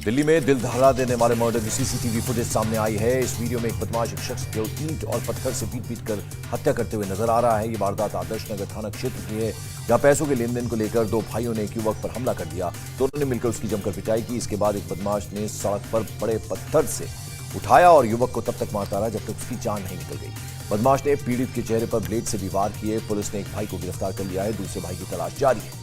दिल्ली में दिल दहला देने वाले मर्डर की सीसीटीवी फुटेज सामने आई है। इस वीडियो में एक बदमाश एक शख्स को ईंट और पत्थर से पीट कर हत्या करते हुए नजर आ रहा है। ये वारदात आदर्श नगर थाना क्षेत्र की है, जहां पैसों के लेन देन को लेकर दो भाइयों ने एक युवक पर हमला कर दिया। दोनों ने मिलकर उसकी जमकर पिटाई की। इसके बाद एक बदमाश ने सड़क पर बड़े पत्थर से उठाया और युवक को तब तक मारता रहा जब तक उसकी जान नहीं निकल गई। बदमाश ने पीड़ित के चेहरे पर ब्लेड से भी वार किए। पुलिस ने एक भाई को गिरफ्तार कर लिया है, दूसरे भाई की तलाश जारी है।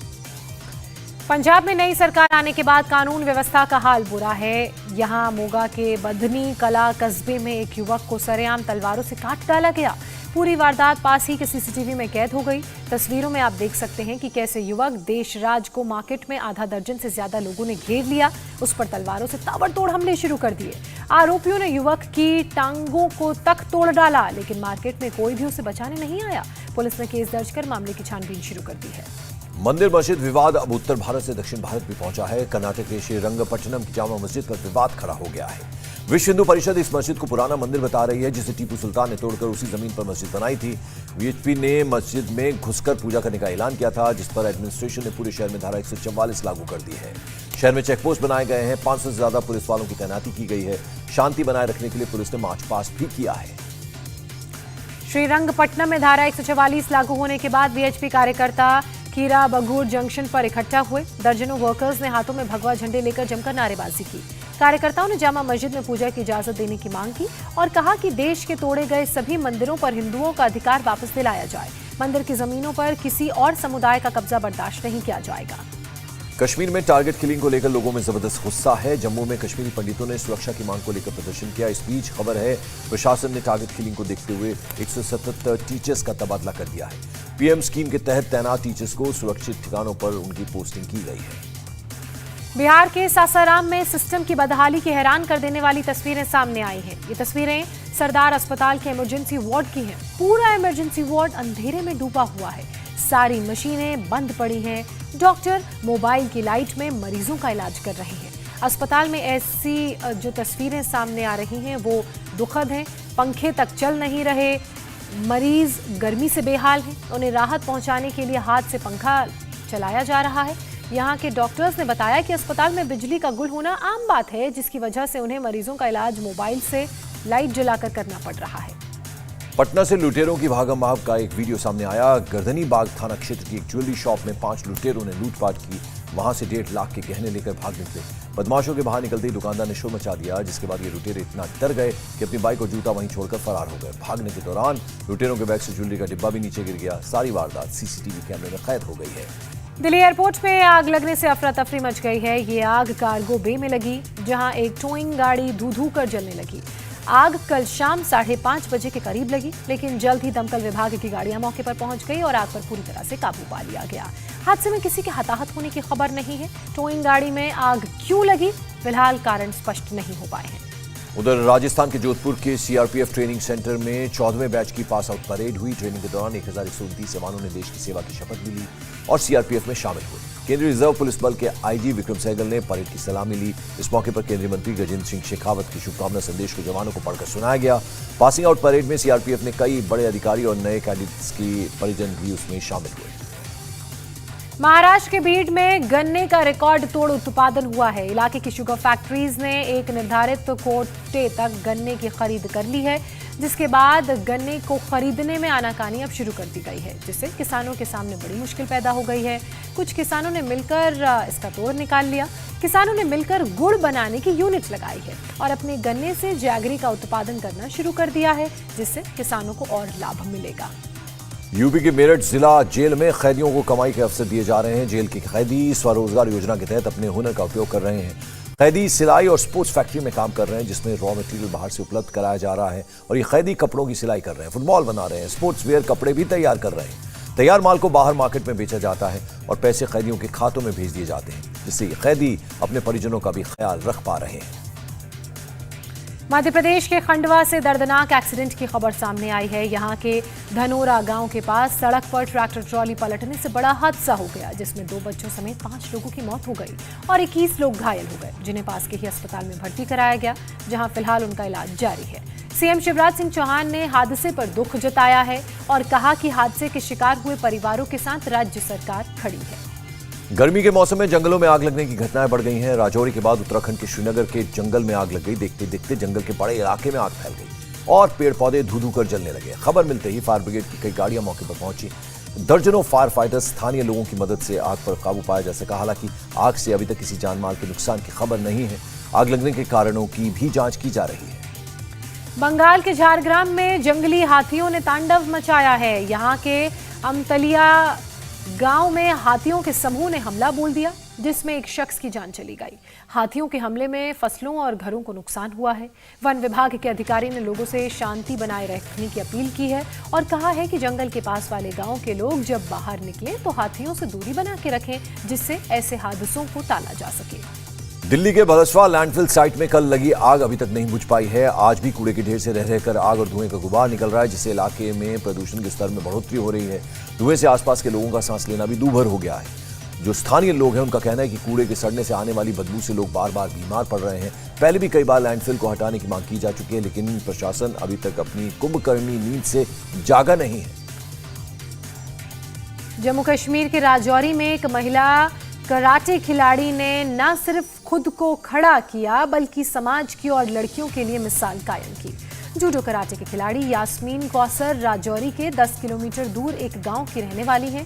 पंजाब में नई सरकार आने के बाद कानून व्यवस्था का हाल बुरा है। यहां मोगा के बधनी कला कस्बे में एक युवक को सरेआम तलवारों से काट डाला गया। पूरी वारदात पास ही के सीसीटीवी में कैद हो गई। तस्वीरों में आप देख सकते हैं कि कैसे युवक देशराज को मार्केट में आधा दर्जन से ज्यादा लोगों ने घेर लिया, उस पर तलवारों से ताबड़तोड़ हमले शुरू कर दिए। आरोपियों ने युवक की टांगों को तक तोड़ डाला, लेकिन मार्केट में कोई भी उसे बचाने नहीं आया। पुलिस ने केस दर्ज कर मामले की छानबीन शुरू कर दी है। मंदिर मस्जिद विवाद अब उत्तर भारत से दक्षिण भारत भी पहुंचा है। कर्नाटक के श्रीरंगपट्टनम की जामा मस्जिद पर विवाद खड़ा हो गया है। विश्व हिंदू परिषद इस मस्जिद को पुराना मंदिर बता रही है, जिसे टीपू सुल्तान ने तोड़कर उसी जमीन पर मस्जिद बनाई थी। वीएचपी ने मस्जिद में घुसकर पूजा करने का ऐलान किया था, जिस पर एडमिनिस्ट्रेशन ने पूरे शहर में धारा 144 लागू कर दी है। शहर में चेकपोस्ट बनाए गए हैं, 500 से ज्यादा पुलिस वालों की तैनाती की गई है। शांति बनाए रखने के लिए पुलिस ने मार्च पास्ट भी किया है। श्रीरंगपट्टनम में धारा 144 लागू होने के बाद वीएचपी कार्यकर्ता कीरा बगूर जंक्शन पर इकट्ठा हुए। दर्जनों वर्कर्स ने हाथों में भगवा झंडे लेकर जमकर नारेबाजी की। कार्यकर्ताओं ने जामा मस्जिद में पूजा की इजाजत देने की मांग की और कहा कि देश के तोड़े गए सभी मंदिरों पर हिंदुओं का अधिकार वापस दिलाया जाए। मंदिर की जमीनों पर किसी और समुदाय का कब्जा बर्दाश्त नहीं किया जाएगा। कश्मीर में टारगेट किलिंग को लेकर लोगों में जबरदस्त गुस्सा है। जम्मू में कश्मीरी पंडितों ने सुरक्षा की मांग को लेकर प्रदर्शन किया। इस बीच खबर है प्रशासन ने टारगेट किलिंग को देखते हुए 177 टीचर्स का तबादला कर दिया है। पीएम स्कीम के तहत तैनात टीचर्स को सुरक्षित ठिकानों पर उनकी पोस्टिंग की गई है। बिहार के सासाराम में सिस्टम की बदहाली की हैरान कर देने वाली तस्वीरें सामने आई हैं। ये तस्वीरें सरदार अस्पताल के इमरजेंसी वार्ड की हैं। पूरा इमरजेंसी वार्ड अंधेरे में डूबा हुआ है। सारी मशीनें बंद पड़ी हैं। डॉक्टर मोबाइल की लाइट में मरीजों का इलाज कर रहे हैं। अस्पताल में ऐसी जो तस्वीरें सामने आ रही हैं वो दुखद हैं। पंखे तक चल नहीं रहे, मरीज गर्मी से बेहाल हैं। उन्हें राहत पहुंचाने के लिए हाथ से पंखा चलाया जा रहा है। यहाँ के डॉक्टर्स ने बताया कि अस्पताल में बिजली का गुल होना आम बात है, जिसकी वजह से उन्हें मरीजों का इलाज मोबाइल से लाइट जलाकर करना पड़ रहा है। पटना से लुटेरों की भागम भाग का एक वीडियो सामने आया। गर्दनी बाग थाना क्षेत्र की एक ज्वेलरी शॉप में 5 लुटेरों ने लूटपाट की। वहां से 1.5 लाख के गहने लेकर भाग निकले। बदमाशों के बाहर निकलते ही दुकानदार ने शोर मचा दिया, जिसके बाद ये लुटेरे इतना डर गए कि अपनी बाइक और जूता वहीं छोड़कर फरार हो गए। भागने के दौरान लुटेरों के बैग से ज्वेलरी का डिब्बा भी नीचे गिर गया। सारी वारदात सीसीटीवी कैमरे में कैद हो गई है। दिल्ली एयरपोर्ट में आग लगने से अफरा तफरी मच गई है। ये आग कार्गो बे में लगी, जहां एक टोइंग गाड़ी धू धू कर जलने लगी। आग कल शाम 5:30 बजे के करीब लगी, लेकिन जल्द ही दमकल विभाग की गाड़ियां मौके पर पहुंच गई और आग पर पूरी तरह से काबू पा लिया गया। हादसे में किसी के हताहत होने की खबर नहीं है। टोइंग गाड़ी में आग क्यों लगी, फिलहाल कारण स्पष्ट नहीं हो पाए हैं। उधर राजस्थान के जोधपुर के सीआरपीएफ ट्रेनिंग सेंटर में 14वें बैच की पास आउट परेड हुई। ट्रेनिंग के दौरान 1129 जवानों ने देश की सेवा की शपथ ली और सीआरपीएफ में शामिल हुए। केंद्रीय रिजर्व पुलिस बल के आईजी विक्रम सहगल ने परेड की सलामी ली। इस मौके पर केंद्रीय मंत्री गजेंद्र सिंह शेखावत की शुभकामना संदेश को जवानों को पढ़कर सुनाया गया। पासिंग आउट परेड में सीआरपीएफ ने कई बड़े अधिकारी और नए कैडेट्स की परिजन भी उसमें शामिल हुए। महाराष्ट्र के बीड में गन्ने का रिकॉर्ड तोड़ उत्पादन हुआ है। इलाके की शुगर फैक्ट्रीज ने एक निर्धारित कोटे तक गन्ने की खरीद कर ली है, जिसके बाद गन्ने को खरीदने में आनाकानी अब शुरू कर दी गई है, जिससे किसानों के सामने बड़ी मुश्किल पैदा हो गई है। कुछ किसानों ने मिलकर इसका तोड़ निकाल लिया। किसानों ने मिलकर गुड़ बनाने की यूनिट लगाई है और अपने गन्ने से जैगरी का उत्पादन करना शुरू कर दिया है, जिससे किसानों को और लाभ मिलेगा। यूपी के मेरठ जिला जेल में कैदियों को कमाई के अवसर दिए जा रहे हैं। जेल के कैदी स्वरोजगार योजना के तहत अपने हुनर का उपयोग कर रहे हैं। कैदी सिलाई और स्पोर्ट्स फैक्ट्री में काम कर रहे हैं, जिसमें रॉ मटेरियल बाहर से उपलब्ध कराया जा रहा है और ये कैदी कपड़ों की सिलाई कर रहे हैं, फुटबॉल बना रहे हैं, स्पोर्ट्स वेयर कपड़े भी तैयार कर रहे हैं। तैयार माल को बाहर मार्केट में बेचा जाता है और पैसे कैदियों के खातों में भेज दिए जाते हैं, जिससे ये कैदी अपने परिजनों का भी ख्याल रख पा रहे हैं। मध्य प्रदेश के खंडवा से दर्दनाक एक्सीडेंट की खबर सामने आई है। यहाँ के धनोरा गांव के पास सड़क पर ट्रैक्टर ट्रॉली पलटने से बड़ा हादसा हो गया, जिसमें 2 बच्चों समेत 5 लोगों की मौत हो गई और 21 लोग घायल हो गए, जिन्हें पास के ही अस्पताल में भर्ती कराया गया, जहां फिलहाल उनका इलाज जारी है। सीएम शिवराज सिंह चौहान ने हादसे पर दुख जताया है और कहा कि हादसे के शिकार हुए परिवारों के साथ राज्य सरकार खड़ी है। गर्मी के मौसम में जंगलों में आग लगने की घटनाएं बढ़ गई हैं। राजौरी के बाद उत्तराखंड के श्रीनगर के जंगल में आग लग गई। देखते देखते जंगल के बड़े इलाके में आग फैल गई और पेड़ पौधे धू धू कर जलने लगे। खबर मिलते ही फायर ब्रिगेड की कई गाड़ियां मौके पर पहुंची। दर्जनों फायर फाइटर्स स्थानीय लोगों की मदद से आग पर काबू पाया जा सका। हालांकि आग से अभी तक किसी जानमाल के नुकसान की खबर नहीं है। आग लगने के कारणों की भी जांच की जा रही है। बंगाल के झारग्राम में जंगली हाथियों ने तांडव मचाया है। यहाँ के अमतलिया गांव में हाथियों के समूह ने हमला बोल दिया, जिसमें एक शख्स की जान चली गई। हाथियों के हमले में फसलों और घरों को नुकसान हुआ है। वन विभाग के अधिकारी ने लोगों से शांति बनाए रखने की अपील की है और कहा है कि जंगल के पास वाले गांव के लोग जब बाहर निकलें तो हाथियों से दूरी बना के रखें, जिससे ऐसे हादसों को टाला जा सके। दिल्ली के भलसवा लैंडफिल साइट में कल लगी आग अभी तक नहीं बुझ पाई है। आज भी कूड़े के ढेर से रह रहकर आग और धुएं का गुबार निकल रहा है, जिससे इलाके में प्रदूषण के स्तर में बढ़ोतरी हो रही है। धुएं से आसपास के लोगों का सांस लेना भी दूभर हो गया है। जो स्थानीय लोग हैं उनका कहना है कि कूड़े के सड़ने से आने वाली बदबू से लोग बार बार बीमार पड़ रहे हैं। पहले भी कई बार लैंडफिल को हटाने की मांग की जा चुकी है, लेकिन प्रशासन अभी तक अपनी कुंभकर्णी नींद से जागा नहीं है। जम्मू कश्मीर के राजौरी में एक महिला कराटे खिलाड़ी ने न सिर्फ खुद को खड़ा किया बल्कि समाज की और लड़कियों के लिए मिसाल कायम की। जूडो कराटे के खिलाड़ी यास्मीन कौसर राजौरी के 10 किलोमीटर दूर एक गांव की रहने वाली हैं।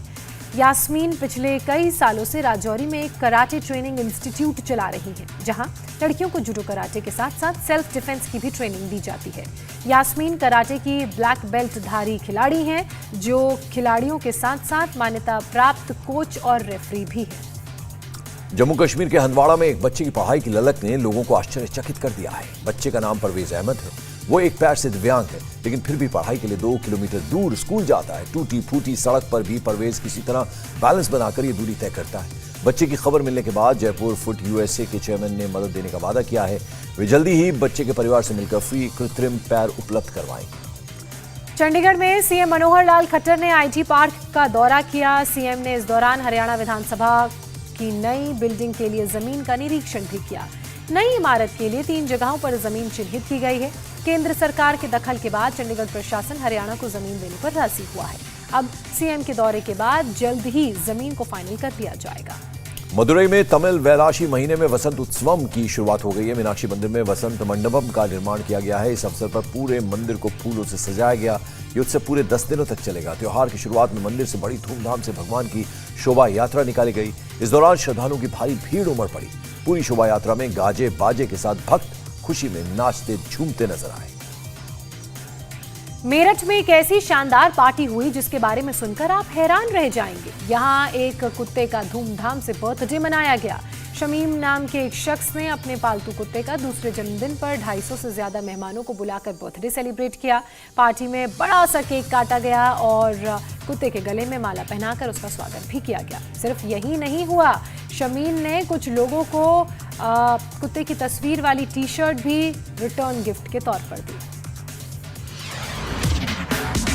यास्मीन पिछले कई सालों से राजौरी में एक कराटे ट्रेनिंग इंस्टीट्यूट चला रही हैं, जहां लड़कियों को जूडो कराटे के साथ साथ सेल्फ डिफेंस की भी ट्रेनिंग दी जाती है। यास्मीन कराटे की ब्लैक बेल्ट धारी खिलाड़ी हैं, जो खिलाड़ियों के साथ साथ मान्यता प्राप्त कोच और रेफरी भी है। जम्मू कश्मीर के हंदवाड़ा में एक बच्चे की पढ़ाई की ललक ने लोगों को आश्चर्यचकित कर दिया है। बच्चे का नाम परवेज अहमद है। वो एक पैर से दिव्यांग है, लेकिन फिर भी पढ़ाई के लिए 2 किलोमीटर दूर स्कूल जाता है। टूटी फूटी सड़क पर भी परवेज किसी तरह बैलेंस बनाकर ये दूरी तय करता है। बच्चे की खबर मिलने के बाद जयपुर फुट यूएसए के चेयरमैन ने मदद देने का वादा किया है। वे जल्दी ही बच्चे के परिवार से मिलकर फ्री कृत्रिम पैर उपलब्ध करवाएंगे। चंडीगढ़ में सीएम मनोहर लाल खट्टर ने आईटी पार्क का दौरा किया। सीएम ने इस दौरान हरियाणा विधानसभा की नई बिल्डिंग के लिए जमीन का निरीक्षण भी किया। नई इमारत के लिए 3 जगहों पर जमीन चिन्हित की गई है। केंद्र सरकार के दखल के बाद चंडीगढ़ प्रशासन हरियाणा को जमीन देने पर राजी हुआ है। अब सीएम के दौरे के बाद जल्द ही जमीन को फाइनल कर दिया जाएगा। मदुरई में तमिल वैलाशी महीने में वसंत उत्सवम की शुरुआत हो गई है। मीनाक्षी मंदिर में वसंत मंडपम का निर्माण किया गया है। इस अवसर पर पूरे मंदिर को फूलों से सजाया गया। ये उत्सव पूरे 10 दिनों तक चलेगा। त्योहार की शुरुआत में मंदिर से बड़ी धूमधाम से भगवान की शोभा यात्रा निकाली गई। इस दौरान श्रद्धालुओं की भारी भीड़ उमड़ पड़ी। पूरी शोभा यात्रा में गाजे बाजे के साथ भक्त खुशी में नाचते झूमते नजर आए। मेरठ में एक ऐसी शानदार पार्टी हुई जिसके बारे में सुनकर आप हैरान रह जाएंगे। यहाँ एक कुत्ते का धूमधाम से बर्थडे मनाया गया। शमीम नाम के एक शख्स ने अपने पालतू कुत्ते का दूसरे जन्मदिन पर 250 से ज्यादा मेहमानों को बुलाकर बर्थडे सेलिब्रेट किया। पार्टी में बड़ा सा केक काटा गया और कुत्ते के गले में माला पहनाकर उसका स्वागत भी किया गया। सिर्फ यही नहीं हुआ, शमीम ने कुछ लोगों को कुत्ते की तस्वीर वाली टी-शर्ट भी रिटर्न गिफ्ट के तौर पर दी।